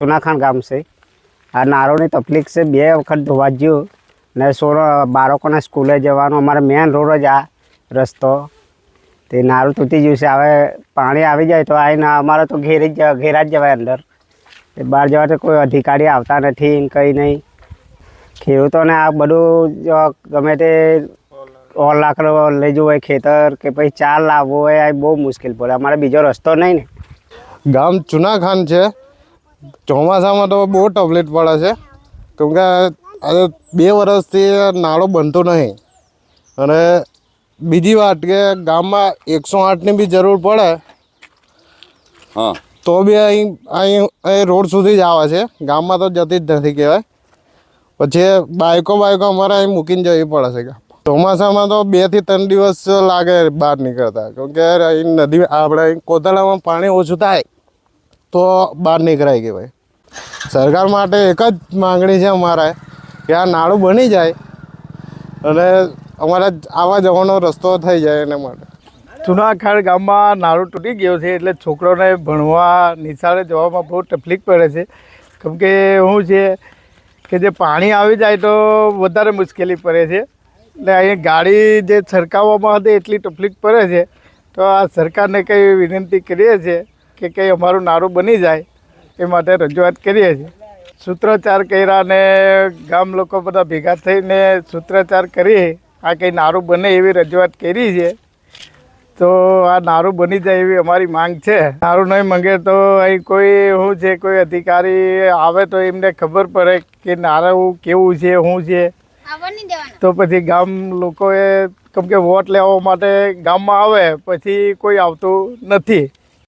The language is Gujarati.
સુનાખાન ગામ છે આ નારોની તકલીફ છે 2 વખત ધોવા ગયું ને બાળકોને સ્કૂલે જવાનું અમારે મેન રોડ જ આ રસ્તો તે નારું તૂટી ગયું છે હવે પાણી આવી જાય તો આવીને અમારે તો ઘેરા જ જવાય અંદર તે બહાર જવા તો કોઈ અધિકારી આવતા નથી કંઈ નહીં ખેડૂતોને આ બધું ગમે તે ઓર લાકડો લઈ જવું હોય ખેતર કે પછી ચાર લાવવો હોય આ બહુ મુશ્કેલ પડે અમારે બીજો રસ્તો નહીં ને ગામ ચુનાખાન છે ચોમાસામાં તો બહુ તકલીફ પડે છે કેમ કે આજે 2 વર્ષથી નાળો બનતો નહીં અને બીજી વાત કે ગામમાં 108ની બી જરૂર પડે તો બી અહીં રોડ સુધી જ આવે છે ગામમાં તો જતી જ નથી કહેવાય પછી બાઈકો અમારે અહીં મૂકીને જવી પડે છે ચોમાસામાં તો 2 થી 3 દિવસ લાગે બહાર નીકળતા કેમ કે અહીં નદી આપણે કોતરામાં પાણી ઓછું થાય તો બહાર નીકળાય કે ભાઈ સરકાર માટે એક જ માંગણી છે અમારે કે આ નાળું બની જાય અને અમારે આવવા જવાનો રસ્તો થઈ જાય એના માટે ચુનાખાન ગામમાં નાળું તૂટી ગયો છે એટલે છોકરાઓને ભણવા નિશાળે જવામાં બહુ તકલીફ પડે છે કેમ કે શું છે કે જે પાણી આવી જાય તો વધારે મુશ્કેલી પડે છે એટલે અહીં ગાડી જે છરકાવવામાં હતી એટલી તકલીફ પડે છે તો આ સરકારને કંઈ વિનંતી કરીએ છીએ કે કંઈ અમારું નાળું બની જાય એ માટે રજૂઆત કરીએ છીએ સૂત્રોચ્ચાર કર્યા અને ગામ લોકો બધા ભેગા થઈને સૂત્રોચ્ચાર કરી આ કંઈ નાળું બને એવી રજૂઆત કરી છે તો આ નાળું બની જાય એવી અમારી માંગ છે નાળું નહીં મંગે તો અહીં કોઈ શું છે કોઈ અધિકારી આવે તો એમને ખબર પડે કે નાળું કેવું છે શું છે તો પછી ગામ લોકોએ કેમ કે વોટ લેવા માટે ગામમાં આવે પછી કોઈ આવતું નથી